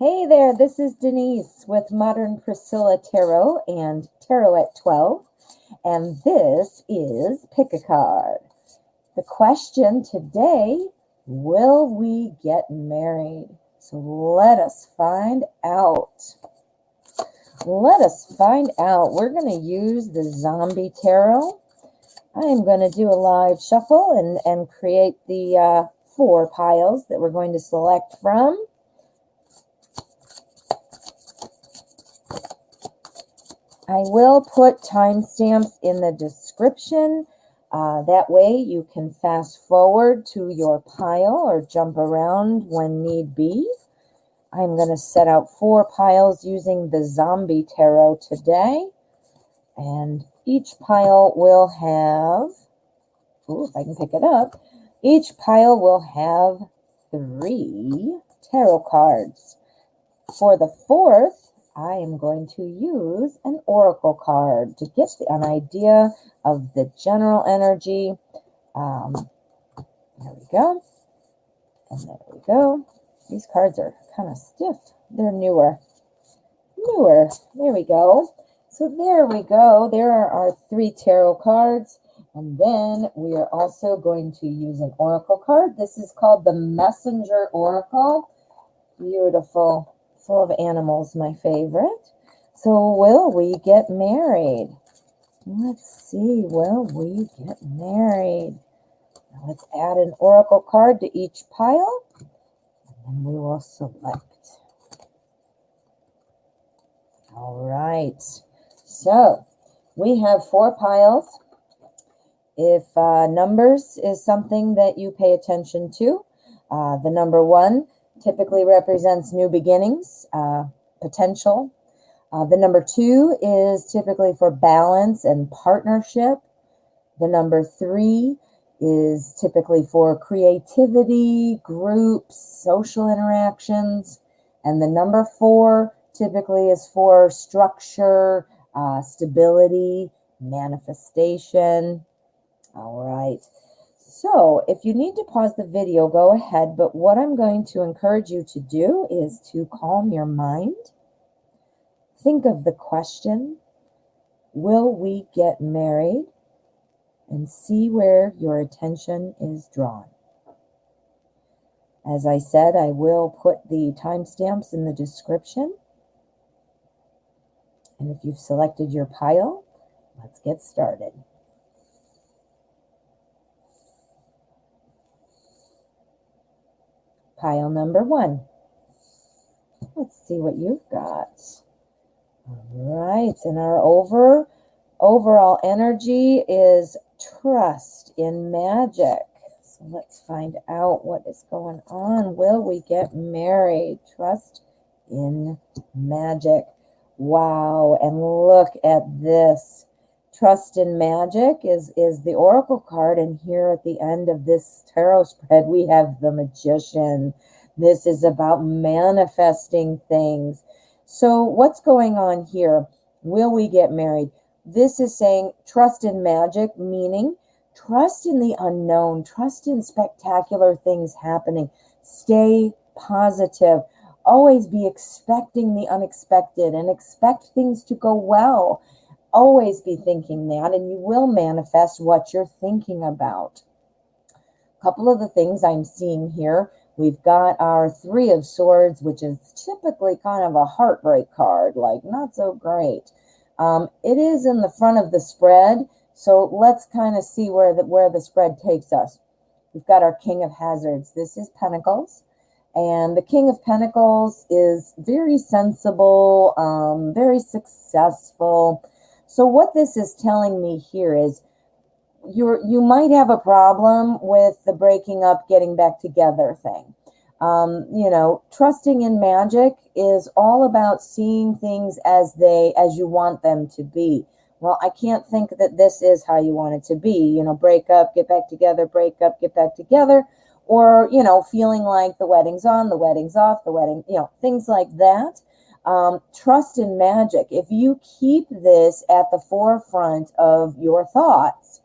Hey there, this is Denise with Modern Priscilla Tarot and Tarot at 12, and this is Pick a Card. The question today, will we get married? So let us find out. We're going to use the Zombie Tarot. I am going to do a live shuffle and create the 4 piles that we're going to select from. I will put timestamps in the description. That way you can fast forward to your pile or jump around when need be. I'm going to set out 4 piles using the Zombie Tarot today. And each pile will have, if I can pick it up, each pile will have 3 tarot cards. For the 4th, I am going to use an oracle card to get an idea of the general energy. There we go. And there we go. These cards are kind of stiff. They're newer. There we go. So there we go. There are our 3 tarot cards. And then we are also going to use an oracle card. This is called the Messenger Oracle. Beautiful. Full of animals, my favorite. So will we get married? Let's see, will we get married? Now let's add an oracle card to each pile, and then we will select. All right, so we have 4 piles. If numbers is something that you pay attention to, the number 1 typically represents new beginnings, potential. The number 2 is typically for balance and partnership. The number 3 is typically for creativity, groups, social interactions. And the number 4 typically is for structure, stability, manifestation. All right. So if you need to pause the video, go ahead. But what I'm going to encourage you to do is to calm your mind. Think of the question, will we get married? And see where your attention is drawn. As I said, I will put the timestamps in the description. And if you've selected your pile, let's get started. Pile number 1. Let's see what you've got. All right, and our overall energy is trust in magic. So let's find out what is going on. Will we get married? Trust in magic. Wow, and look at this. Trust in magic is the oracle card, and here at the end of this tarot spread, we have the Magician. This is about manifesting things. So what's going on here? Will we get married? This is saying trust in magic, meaning trust in the unknown, trust in spectacular things happening. Stay positive. Always be expecting the unexpected and expect things to go well. Always be thinking that, and you will manifest what you're thinking about. A couple of the things I'm seeing here, we've got our 3 of Swords, which is typically kind of a heartbreak card, like not so great. It is in the front of the spread, so let's kind of see where the spread takes us. We've got our King of Hazards. This is Pentacles. And the King of Pentacles is very sensible, very successful. So what this is telling me here is you might have a problem with the breaking up, getting back together thing. Trusting in magic is all about seeing things as you want them to be. Well, I can't think that this is how you want it to be. Break up, get back together, break up, get back together. Or, feeling like the wedding's on, the wedding's off, the wedding, things like that. Trust in magic. If you keep this at the forefront of your thoughts,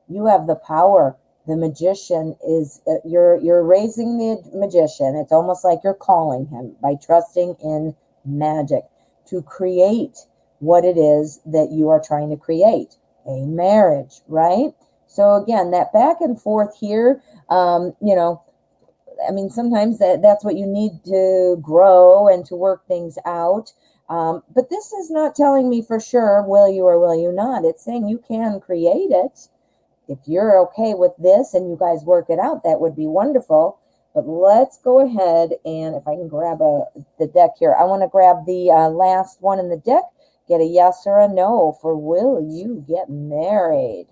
you have the power The magician is, you're raising the magician. It's almost like you're calling him by trusting in magic to create what it is that you are trying to create, a marriage, right? So again, that back and forth here, I mean, sometimes that's what you need to grow and to work things out. But this is not telling me for sure, will you or will you not? It's saying you can create it. If you're okay with this and you guys work it out, that would be wonderful. But let's go ahead and if I can grab the deck here, I want to grab the last one in the deck, get a yes or a no for will you get married?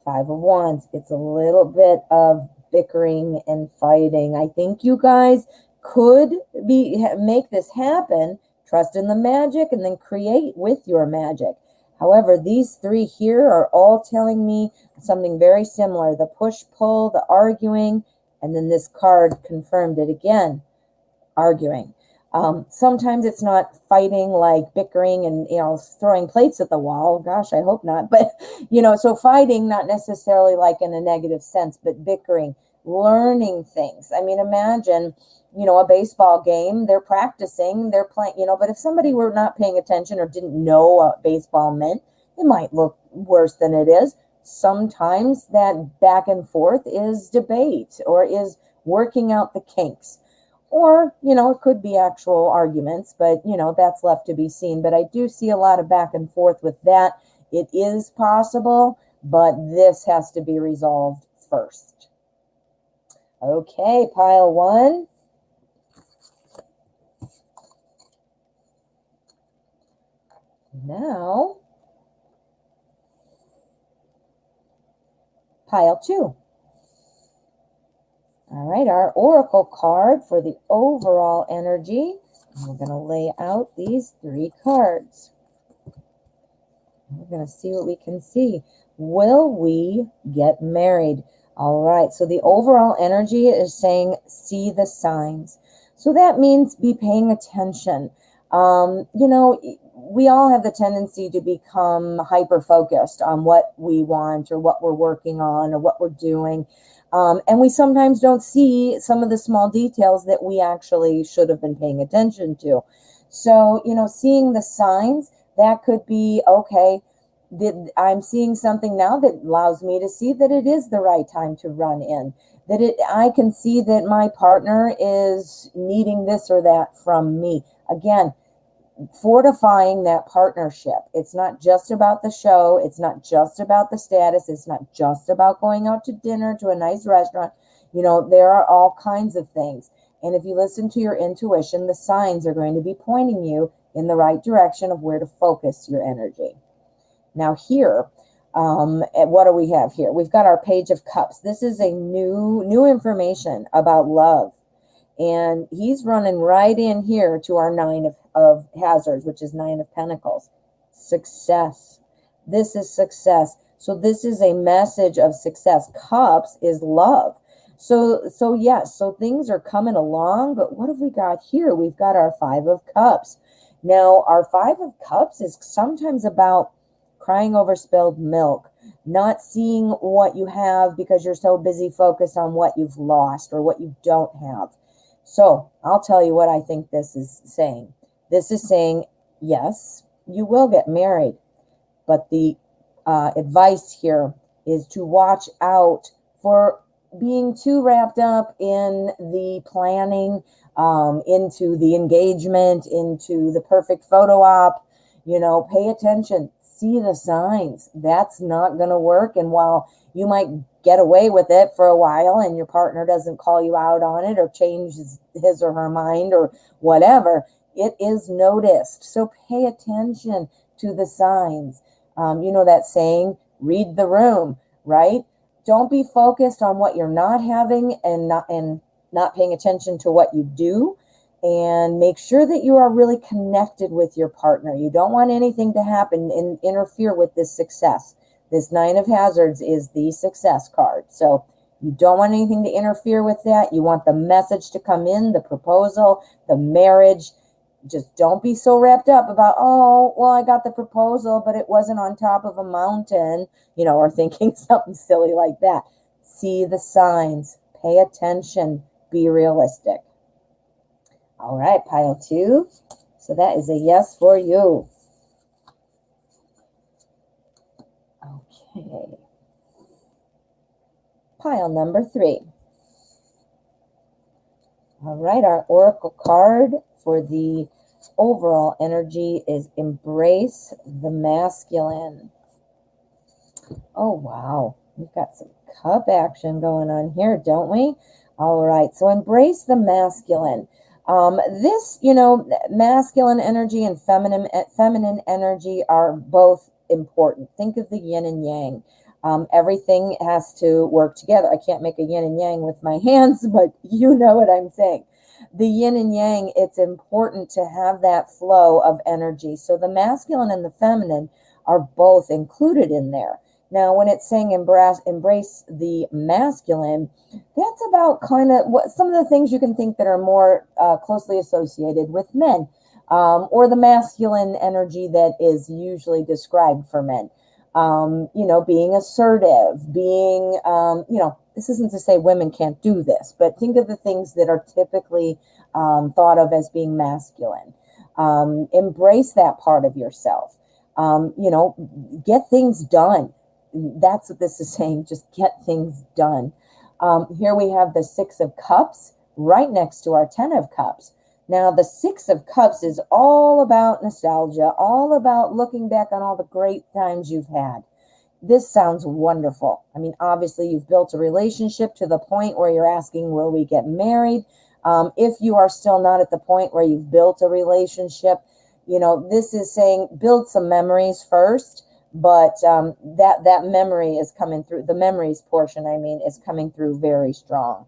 Five of Wands. It's a little bit of bickering and fighting. I think you guys could make this happen. Trust in the magic and then create with your magic. However, these three here are all telling me something very similar. The push-pull, the arguing, and then this card confirmed it again, arguing. Sometimes it's not fighting like bickering and, throwing plates at the wall. Gosh, I hope not. But, so fighting, not necessarily like in a negative sense, but bickering, learning things. I mean, imagine, a baseball game, they're practicing, they're playing, but if somebody were not paying attention or didn't know what baseball meant, it might look worse than it is. Sometimes that back and forth is debate or is working out the kinks. Or, it could be actual arguments, but, that's left to be seen. But I do see a lot of back and forth with that. It is possible, but this has to be resolved first. Okay, pile one. Now, pile two. All right, our oracle card for the overall energy. We're going to lay out these three cards. We're going to see what we can see. Will we get married? All right, so the overall energy is saying see the signs. So that means be paying attention. We all have the tendency to become hyper-focused on what we want or what we're working on or what we're doing. And we sometimes don't see some of the small details that we actually should have been paying attention to. So, seeing the signs, that could be, okay, I'm seeing something now that allows me to see that it is the right time to run in. I can see that my partner is needing this or that from me. Again, fortifying that partnership. It's not just about the show. It's not just about the status. It's not just about going out to dinner to a nice restaurant. There are all kinds of things. And if you listen to your intuition, the signs are going to be pointing you in the right direction of where to focus your energy. Now here, what do we have here? We've got our Page of Cups. This is a new information about love. And he's running right in here to our Nine of Hazards, which is Nine of Pentacles. Success. This is success. So this is a message of success. Cups is love. So yes, so things are coming along, but what have we got here? We've got our Five of Cups. Now, our Five of Cups is sometimes about crying over spilled milk, not seeing what you have because you're so busy focused on what you've lost or what you don't have. So I'll tell you what I think this is saying. This is saying, yes, you will get married, but the advice here is to watch out for being too wrapped up in the planning, into the engagement, into the perfect photo op. Pay attention, see the signs. That's not going to work. And while you might get away with it for a while and your partner doesn't call you out on it or change his or her mind or whatever, it is noticed. So pay attention to the signs. That saying, read the room, right? Don't be focused on what you're not having and not paying attention to what you do. And make sure that you are really connected with your partner. You don't want anything to happen and interfere with this success. This Nine of Hazards is the success card. So you don't want anything to interfere with that. You want the message to come in, the proposal, the marriage. just don't be so wrapped up about, oh, well, I got the proposal, but it wasn't on top of a mountain, or thinking something silly like that. See the signs, pay attention, be realistic. All right, pile 2. So that is a yes for you. Okay. Pile number 3. All right, our oracle card for the overall energy is embrace the masculine. Oh, wow. We've got some cup action going on here, don't we? All right, so embrace the masculine. This, masculine energy and feminine energy are both important. Think of the yin and yang. Everything has to work together. I can't make a yin and yang with my hands, but you know what I'm saying. The yin and yang, it's important to have that flow of energy. So the masculine and the feminine are both included in there. Now, when it's saying embrace the masculine, that's about kind of what some of the things you can think that are more closely associated with men, or the masculine energy that is usually described for men. Being assertive, being, this isn't to say women can't do this, but think of the things that are typically thought of as being masculine. Embrace that part of yourself. Get things done. That's what this is saying. Just get things done. Here we have the 6 of Cups right next to our 10 of Cups. Now, the 6 of Cups is all about nostalgia, all about looking back on all the great times you've had. This sounds wonderful. I mean, obviously, you've built a relationship to the point where you're asking, will we get married? If you are still not at the point where you've built a relationship, this is saying build some memories first. But that memory is coming through. The memories portion, is coming through very strong.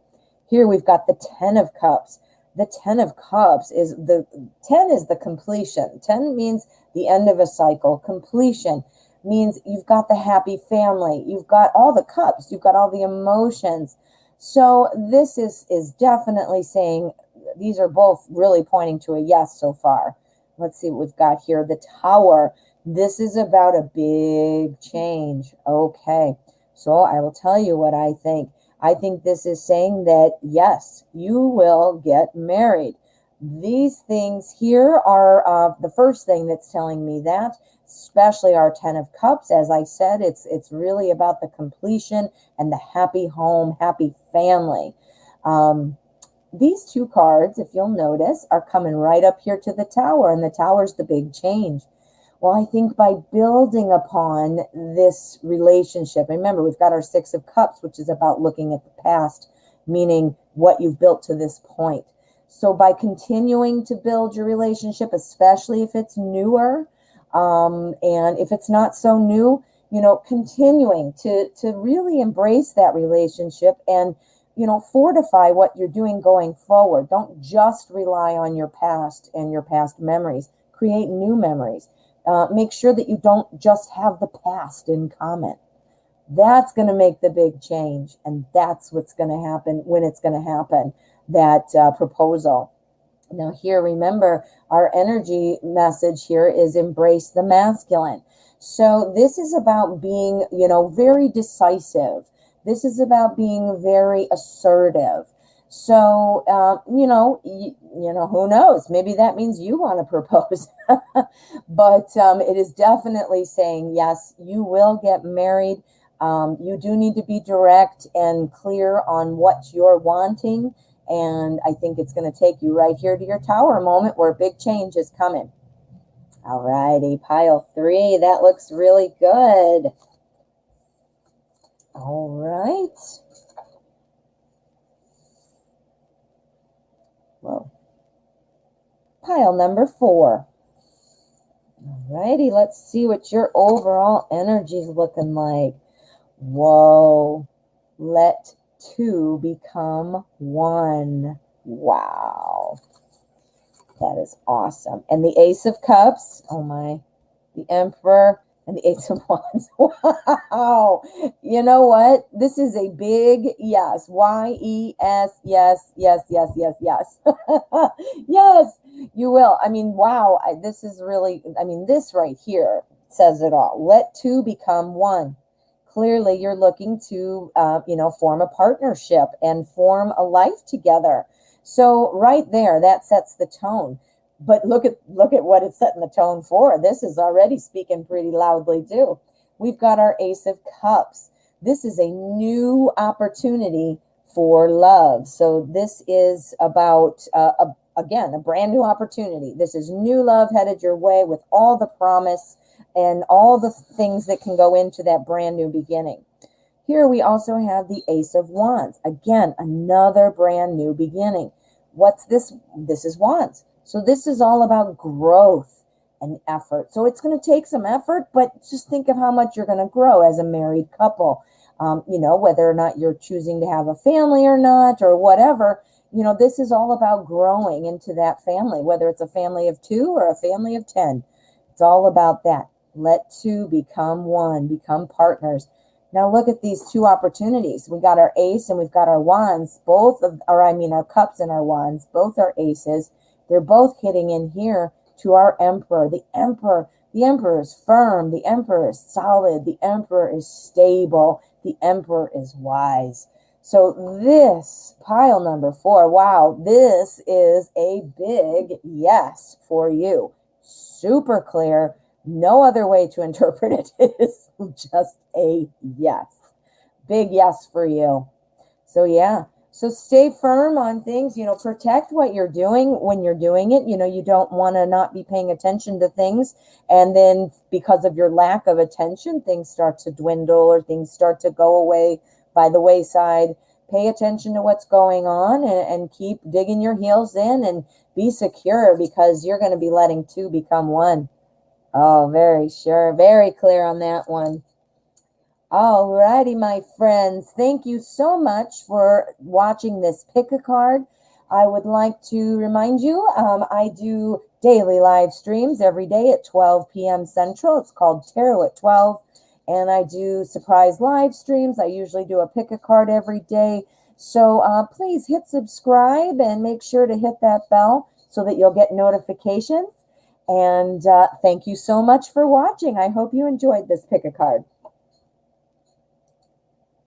Here we've got the 10 of Cups. The 10 of Cups is the completion. 10 means the end of a cycle. Completion means you've got the happy family. You've got all the cups. You've got all the emotions. So this is definitely saying these are both really pointing to a yes so far. Let's see what we've got here. The Tower. This is about a big change. Okay, so I will tell you what I think. I think this is saying that, yes, you will get married. These things here are the first thing that's telling me that, especially our 10 of Cups. As I said, it's really about the completion and the happy home, happy family. These 2 cards, if you'll notice, are coming right up here to the Tower, and the Tower's the big change. Well, I think by building upon this relationship, remember, we've got our 6 of Cups, which is about looking at the past, meaning what you've built to this point. So by continuing to build your relationship, especially if it's newer, and if it's not so new, continuing to really embrace that relationship and, fortify what you're doing going forward. Don't just rely on your past and your past memories. Create new memories. Make sure that you don't just have the past in common. That's going to make the big change. And that's what's going to happen when it's going to happen, that proposal. Now here, remember, our energy message here is embrace the masculine. So this is about being, very decisive. This is about being very assertive. So, who knows? Maybe that means you want to propose. But it is definitely saying, yes, you will get married. You do need to be direct and clear on what you're wanting. And I think it's going to take you right here to your Tower moment where big change is coming. All righty, pile 3. That looks really good. All right. Whoa. Pile number 4. All righty, let's see what your overall energy is looking like. Whoa. Let 2 become 1. Wow. That is awesome. And the Ace of Cups. Oh my. The Emperor and the Ace of Wands. Wow. You know what? This is a big yes. Y-E-S. Yes, yes, yes, yes, yes. Yes. You will. I mean, wow, this is really, I mean, this right here says it all. Let two become one. Clearly, you're looking to, form a partnership and form a life together. So right there, that sets the tone. But look at what it's setting the tone for. This is already speaking pretty loudly too. We've got our Ace of Cups. This is a new opportunity for love. So this is about again, a brand new opportunity. This is new love headed your way with all the promise and all the things that can go into that brand new beginning. Here we also have the Ace of Wands. Again, another brand new beginning. What's this? This is Wands. So this is all about growth and effort. So it's going to take some effort, but just think of how much you're going to grow as a married couple. Whether or not you're choosing to have a family or not, or whatever, this is all about growing into that family, whether it's a family of 2 or a family of 10. It's all about that. Let two become one, become partners. Now look at these two opportunities. We got our ace and we've got our wands, our cups and our wands, both are aces. They're both hitting in here to our emperor. The emperor is firm. The emperor is solid. The emperor is stable. The emperor is wise. So this pile number 4, wow, this is a big yes for you. Super clear. No other way to interpret it. It is just a yes. Big yes for you. So yeah. So stay firm on things, protect what you're doing when you're doing it. You don't want to not be paying attention to things. And then because of your lack of attention, things start to dwindle or things start to go away by the wayside. Pay attention to what's going on and keep digging your heels in and be secure, because you're going to be letting two become one. Oh, very sure. Very clear on that one. All righty, my friends. Thank you so much for watching this pick a card. I would like to remind you, I do daily live streams every day at 12 p.m. Central. It's called Tarot at 12. And I do surprise live streams. I usually do a pick a card every day. So please hit subscribe and make sure to hit that bell so that you'll get notifications. And thank you so much for watching. I hope you enjoyed this pick a card.